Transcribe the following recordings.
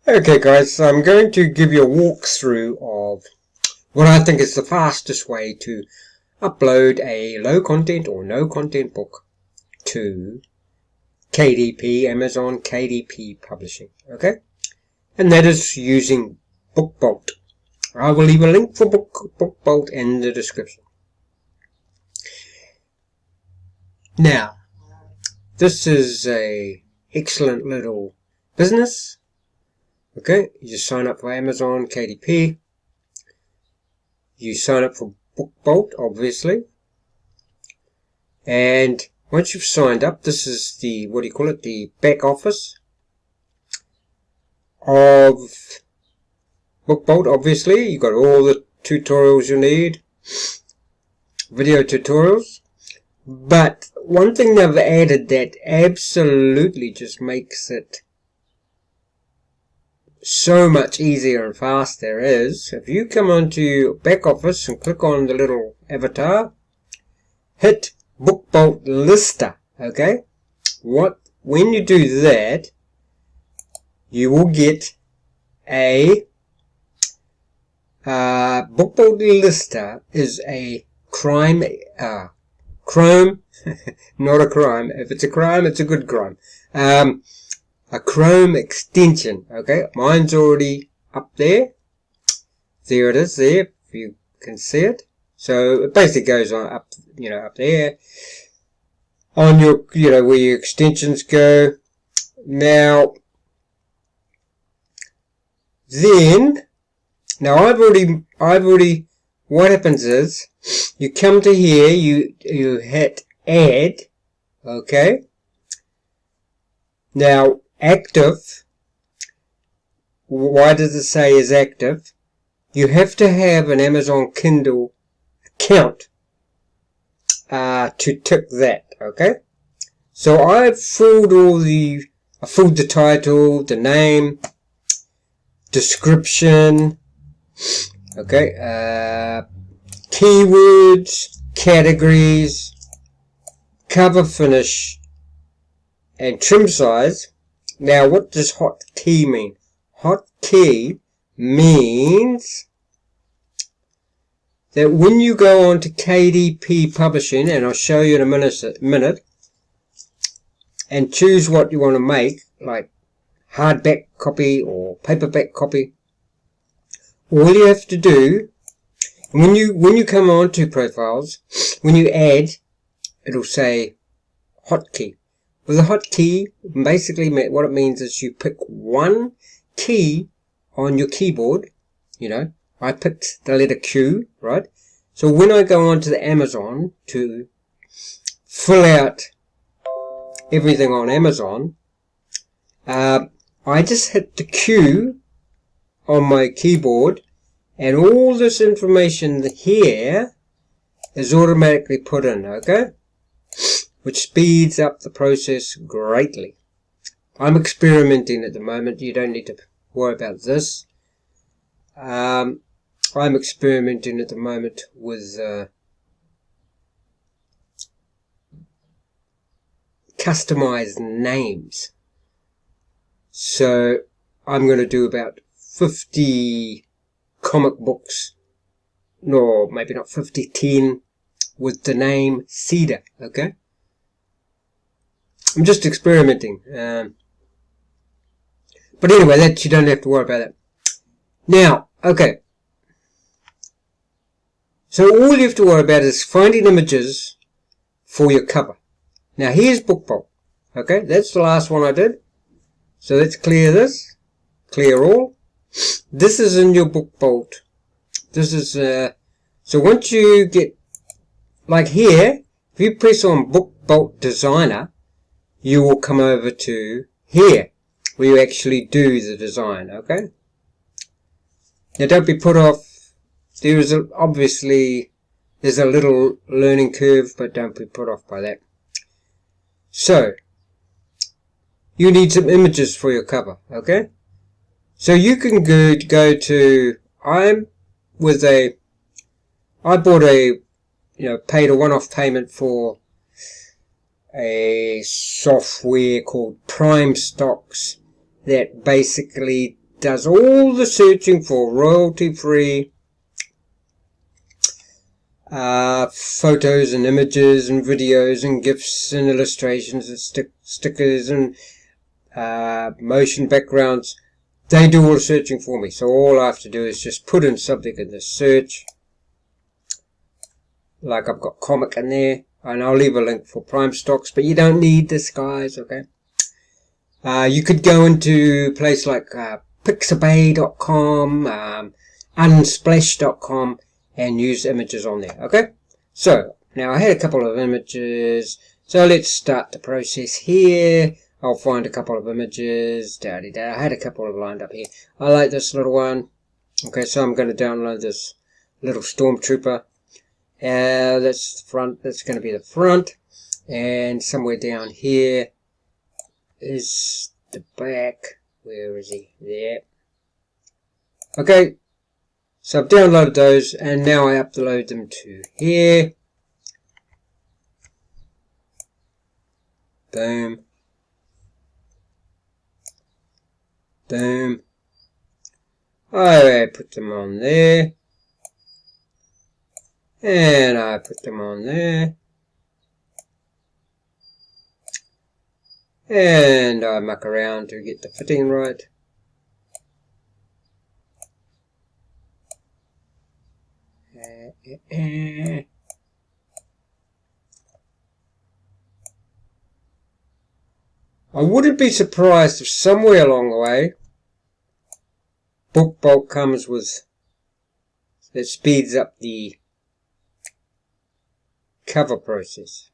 Okay guys, so I'm going to give you a walkthrough of what I think is the fastest way to upload a low content or no content book to KDP, Amazon KDP Publishing, okay? And that is using Bookbolt. I will leave a link for Bookbolt in the description. Now, this is a excellent little business. Okay, you just sign up for Amazon KDP. You sign up for Bookbolt, obviously. And once you've signed up, this is the, the back office of Bookbolt, obviously. You've got all the tutorials you need, video tutorials. But one thing they've added that absolutely just makes it so much easier and faster is, if you come onto back office and click on the little avatar, hit Bookbolt Lister, okay? When you do that, you will get a Bookbolt Lister is a Chrome, not a crime. If it's a crime, it's a good crime. A Chrome extension, okay? Mine's already up there. There it is there, if you can see it. So it basically goes on up, up there. On your, where your extensions go. Now I've already, what happens is, you come to here, you hit add, okay? Now, active, why does it say is active? You have to have an Amazon Kindle account to tick that, okay? So I've filled the title, the name, description, okay, keywords, categories, cover finish, and trim size. Now, what does hotkey mean? Hotkey means that when you go on to KDP Publishing, and I'll show you in a minute, and choose what you want to make, like hardback copy or paperback copy, all you have to do, when you come on to profiles, when you add, it'll say hotkey. With a hotkey, basically what it means is you pick one key on your keyboard. I picked the letter Q, right? So when I go onto the Amazon to fill out everything on Amazon, I just hit the Q on my keyboard, and all this information here is automatically put in, okay? Which speeds up the process greatly. I'm experimenting at the moment. You don't need to worry about this. I'm experimenting at the moment with customized names. So I'm going to do about 50 comic books. No, maybe not 50, 10 with the name Cedar, okay? I'm just experimenting. But anyway, that you don't have to worry about that. Now, okay. So all you have to worry about is finding images for your cover. Now here's Bookbolt. Okay, that's the last one I did. So let's clear this. Clear all. This is in your Bookbolt. This is, so once you get, like here, if you press on Bookbolt Designer, you will come over to here, where you actually do the design, okay? Now don't be put off. There's a little learning curve, but don't be put off by that. So, you need some images for your cover, okay? So you can go to, I bought paid a one-off payment for a software called Prime Stocks that basically does all the searching for royalty-free photos and images and videos and GIFs and illustrations and stickers and motion backgrounds. They do all the searching for me. So all I have to do is just put in something in the search. Like I've got comic in there. And I'll leave a link for Prime Stocks. But you don't need this, guys, okay? You could go into a place like pixabay.com, unsplash.com and use images on there, okay? So, now I had a couple of images. So let's start the process here. I'll find a couple of images. I had a couple of lined up here. I like this little one. Okay, so I'm going to download this little stormtrooper. That's the front. That's going to be the front. And somewhere down here is the back. Where is he? There. Okay. So I've downloaded those and now I upload them to here. Boom. Boom. I put them on there. And I put them on there. And I muck around to get the fitting right. I wouldn't be surprised if somewhere along the way Bookbolt comes with that speeds up the cover process.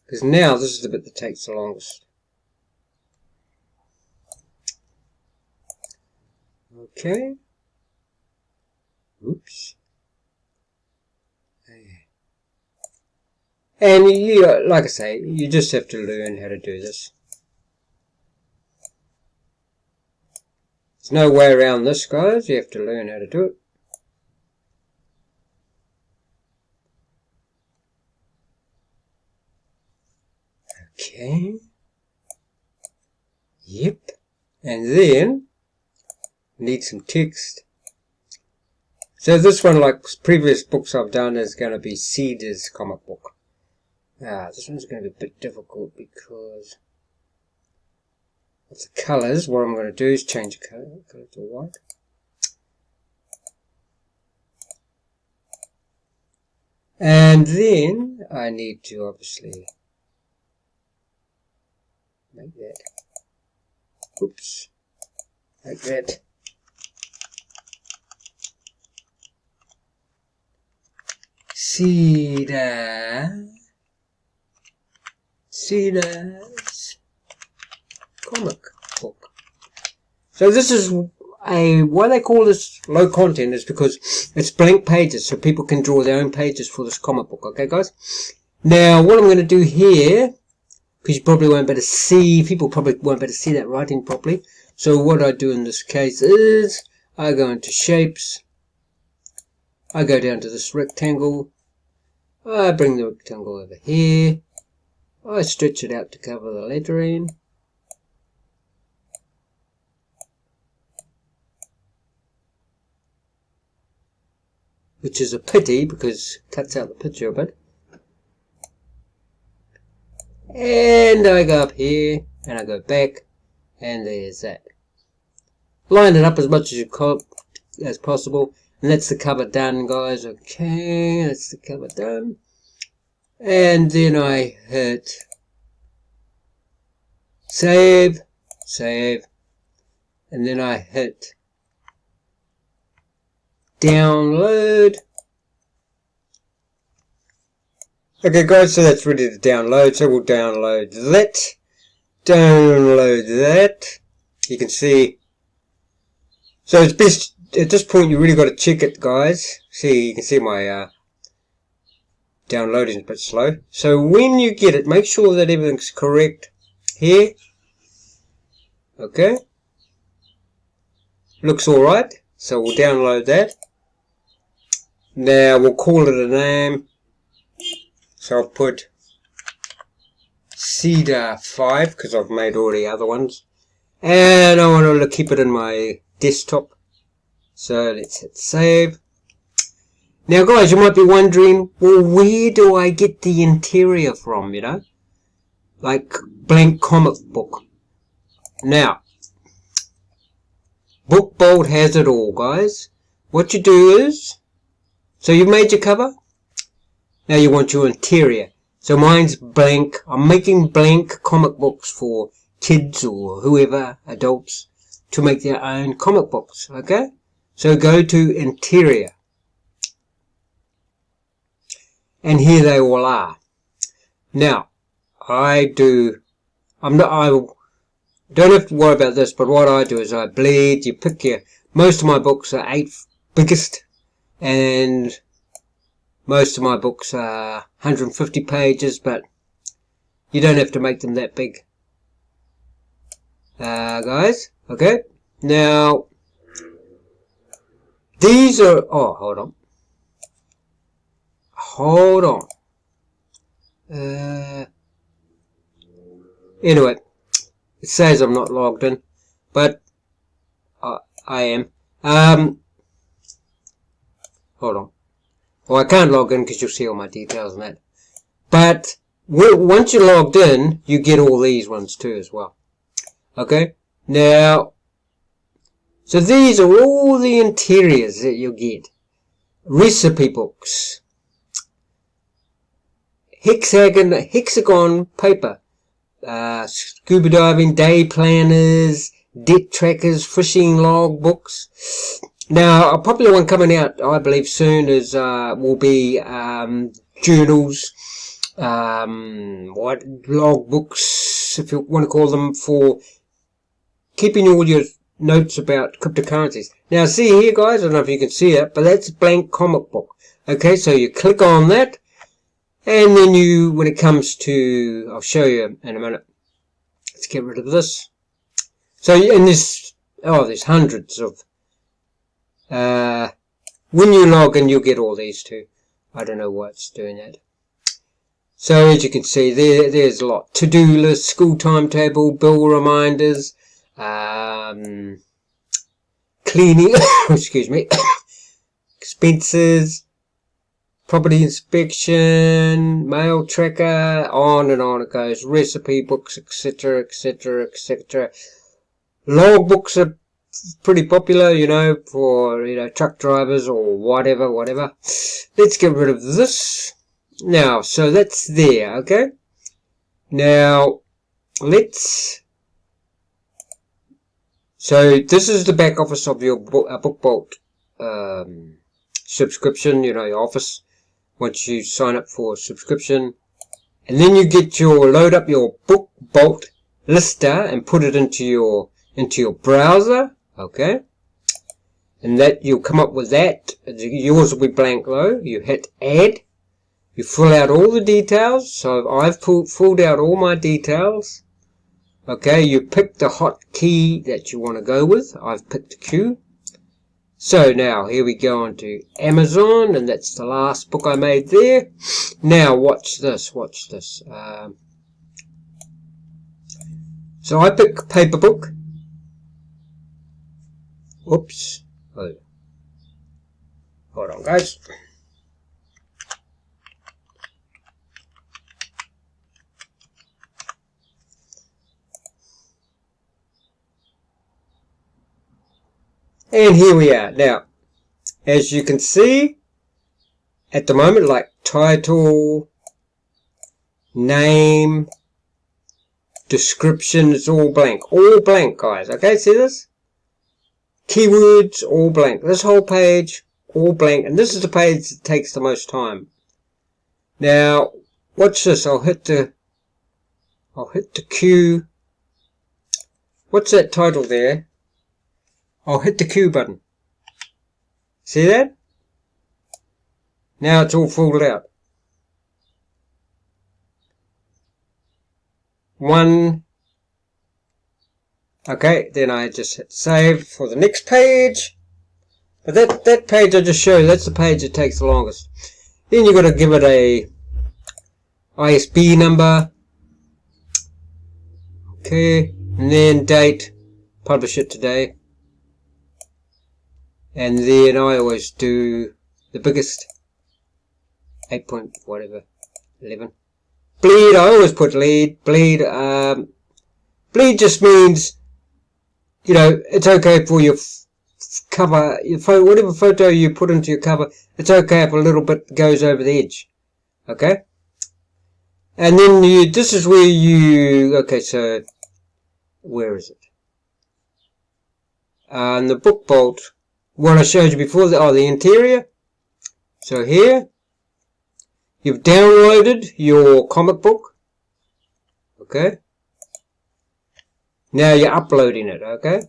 Because now this is the bit that takes the longest. Okay. Oops. And you, like I say, you just have to learn how to do this. There's no way around this, guys. You have to learn how to do it. Okay. Yep. And then need some text. So this one, like previous books I've done, is going to be Cedar's comic book. This one's going to be a bit difficult because of the colours. What I'm going to do is change the colour to white. And then I need to obviously make that. Oops. Like that. Cedar's comic book. So this is why they call this low content is because it's blank pages, so people can draw their own pages for this comic book. Okay, guys. Now, what I'm going to do here, because you probably won't be able to see, people probably won't be able to see that writing properly. So what I do in this case is I go into shapes. I go down to this rectangle. I bring the rectangle over here. I stretch it out to cover the lettering. Which is a pity because it cuts out the picture a bit. And I go up here and I go back and there's that. Line it up as much as possible. And that's the cover done, guys. Okay, that's the cover done. And then I hit save, and then I hit download. Okay, guys, so that's ready to download. So we'll download that. You can see. So it's best at this point. You really got to check it, guys. See, you can see my downloading is a bit slow. So when you get it, make sure that everything's correct here. Okay. Looks alright. So we'll download that. Now we'll call it a name. So I'll put Cedar 5 because I've made all the other ones. and I want to keep it in my desktop. So let's hit save. Now guys, you might be wondering, well, where do I get the interior from, you know? Like blank comic book. Now, Bookbolt has it all, guys. What you do is, so you've made your cover. Now you want your interior. So mine's blank. I'm making blank comic books for kids or whoever, adults, to make their own comic books, okay? So go to interior. And here they all are. Now, I don't have to worry about this, but what I do is I bleed, you pick your, most of my books are 8 biggest, and most of my books are 150 pages, but you don't have to make them that big. Guys, okay, now, these are, oh, hold on. Anyway, it says I'm not logged in, but I am. Hold on. Well, I can't log in because you'll see all my details and that. But once you're logged in, you get all these ones too as well. Okay? Now, so these are all the interiors that you'll get. Recipe books. Hexagon paper. Scuba diving, day planners, debt trackers, fishing log books. Now, a popular one coming out, I believe, soon is will be journals, log books, if you want to call them, for keeping all your notes about cryptocurrencies. Now, see here, guys, I don't know if you can see it, but that's blank comic book. Okay, so you click on that. And then you, when it comes to, I'll show you in a minute. Let's get rid of this. So in this, there's hundreds of, when you log in, you'll get all these too. I don't know what's doing that. So as you can see, there's a lot. To-do list, school timetable, bill reminders, cleaning, excuse me, expenses, property inspection, mail tracker, on and on it goes. Recipe books, etc., etc., etc. Log books are pretty popular, you know, for, you know, truck drivers or whatever. Let's get rid of this. Now, so that's there, okay? Now, so this is the back office of your Bookbolt subscription, you know, your office. Once you sign up for a subscription, and then you get load up your Bookbolt Lister and put it into your browser, okay? And that you'll come up with that. Yours will be blank though. You hit add. You fill out all the details. So I've filled out all my details. Okay, you pick the hotkey that you want to go with. I've picked Q. So now, here we go on to Amazon, and that's the last book I made there. Now, watch this. So I pick paper book. Oops. Oh. Hold on, guys. And here we are. Now, as you can see, at the moment, like title, name, description, it's all blank. All blank, guys. Okay, see this? Keywords, all blank. This whole page, all blank. And this is the page that takes the most time. Now, watch this. I'll hit the Q. What's that title there? I'll hit the Q button. See that? Now it's all filled out. Okay, then I just hit save for the next page. But that page I just showed you, that's the page that takes the longest. Then you've got to give it a ISB number. Okay, and then date. publish it today. And then I always do the biggest, 8 point whatever, 11. Bleed, I always put bleed. Bleed bleed just means, you know, it's okay for your cover, your photo, whatever photo you put into your cover, it's okay if a little bit goes over the edge. Okay? And then this is where you, okay, so, where is it? And the Bookbolt, what I showed you before, the interior. So here, you've downloaded your comic book. Okay? Now you're uploading it, okay?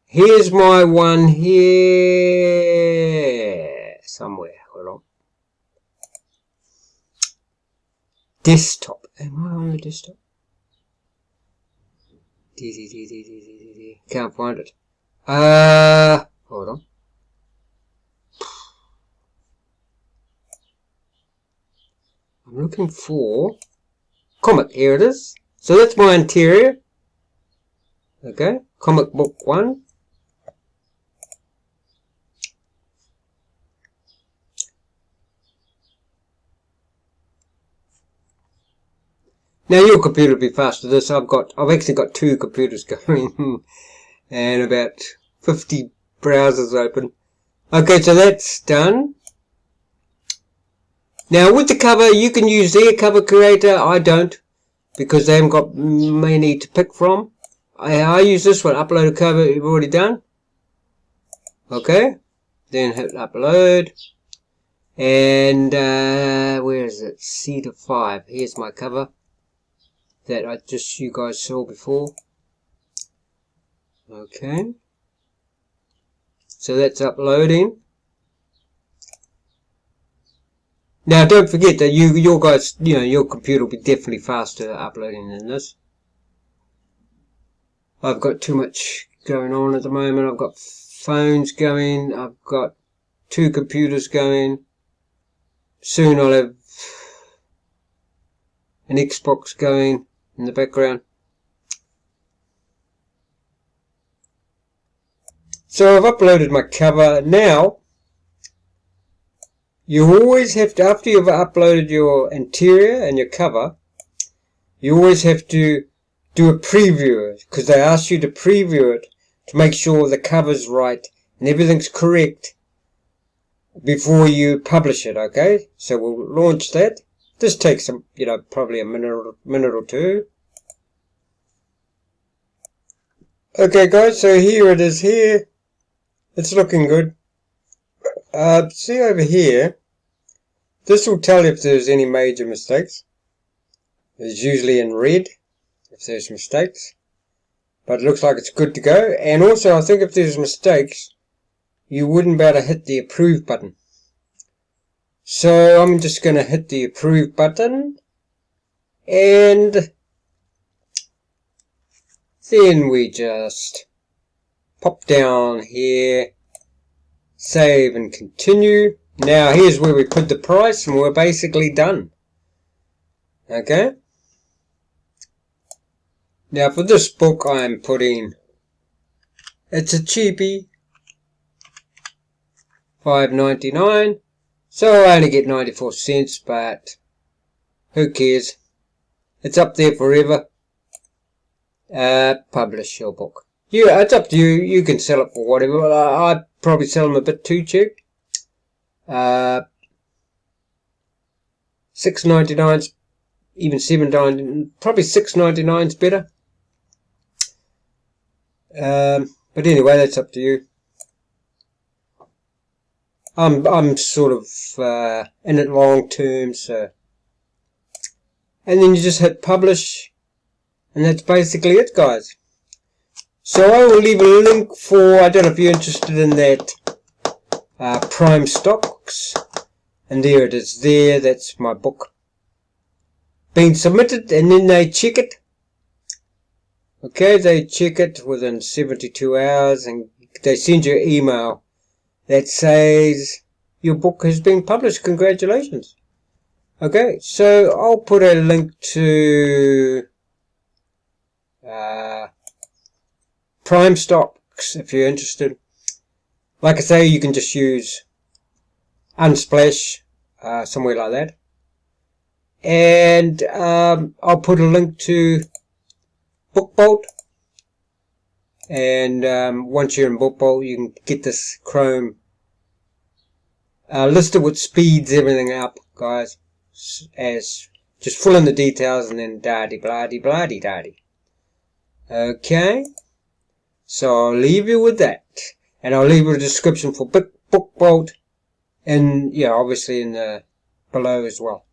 Here's my one here, somewhere, hold on. Desktop, am I on the desktop? Can't find it. Hold on. I'm looking for comic, here it is. So that's my interior. Okay, comic book 1. Now your computer will be faster than this. I've actually got 2 computers going and about 50 browsers open. Okay, so that's done. Now with the cover, you can use their cover creator. I don't, because they haven't got many to pick from. I use this one, upload a cover you've already done. Okay, then hit upload. And where is it? C to 5. Here's my cover that you guys saw before. Okay, so that's uploading. Now don't forget that your guys, your computer will be definitely faster uploading than this. I've got too much going on at the moment. I've got phones going, I've got 2 computers going. Soon I'll have an Xbox going in the background. So I've uploaded my cover. Now you always have to, after you've uploaded your interior and your cover, you always have to do a preview, because they ask you to preview it to make sure the cover's right and everything's correct before you publish it. Okay, so we'll launch that. This takes some, probably a minute or 2. Okay guys, so here it is here. It's looking good. See over here, this will tell you if there's any major mistakes. It's usually in red if there's mistakes, but it looks like it's good to go. And also I think if there's mistakes, you wouldn't be able to hit the approve button. So I'm just going to hit the approve button, and then we just pop down here, save and continue. Now here's where we put the price, and we're basically done. Okay. Now for this book I'm putting, it's a cheapie, $5.99. So I only get 94 cents, but who cares? It's up there forever. Publish your book. It's up to you. You can sell it for whatever. I'd probably sell them a bit too cheap. $6.99, even $7.99. Probably $6.99 is better. But anyway, that's up to you. I'm sort of in it long term, so. And then you just hit publish, and that's basically it, guys. So I will leave a link for, I don't know if you're interested in that Prime Stocks, and there it is there. That's my book being submitted, and then they check it. Okay, they check it within 72 hours, and they send you an email that says your book has been published. Congratulations. Okay, so I'll put a link to prime stocks if you're interested. Like I say, you can just use Unsplash, somewhere like that. And I'll put a link to Bookbolt. And once you're in Bookbolt, you can get this Chrome Lister, which speeds everything up, guys. As just fill in the details and then da-di-blah-di-blah-di-da-di. Okay. So I'll leave you with that. And I'll leave a description for Bookbolt and, yeah, obviously in the below as well.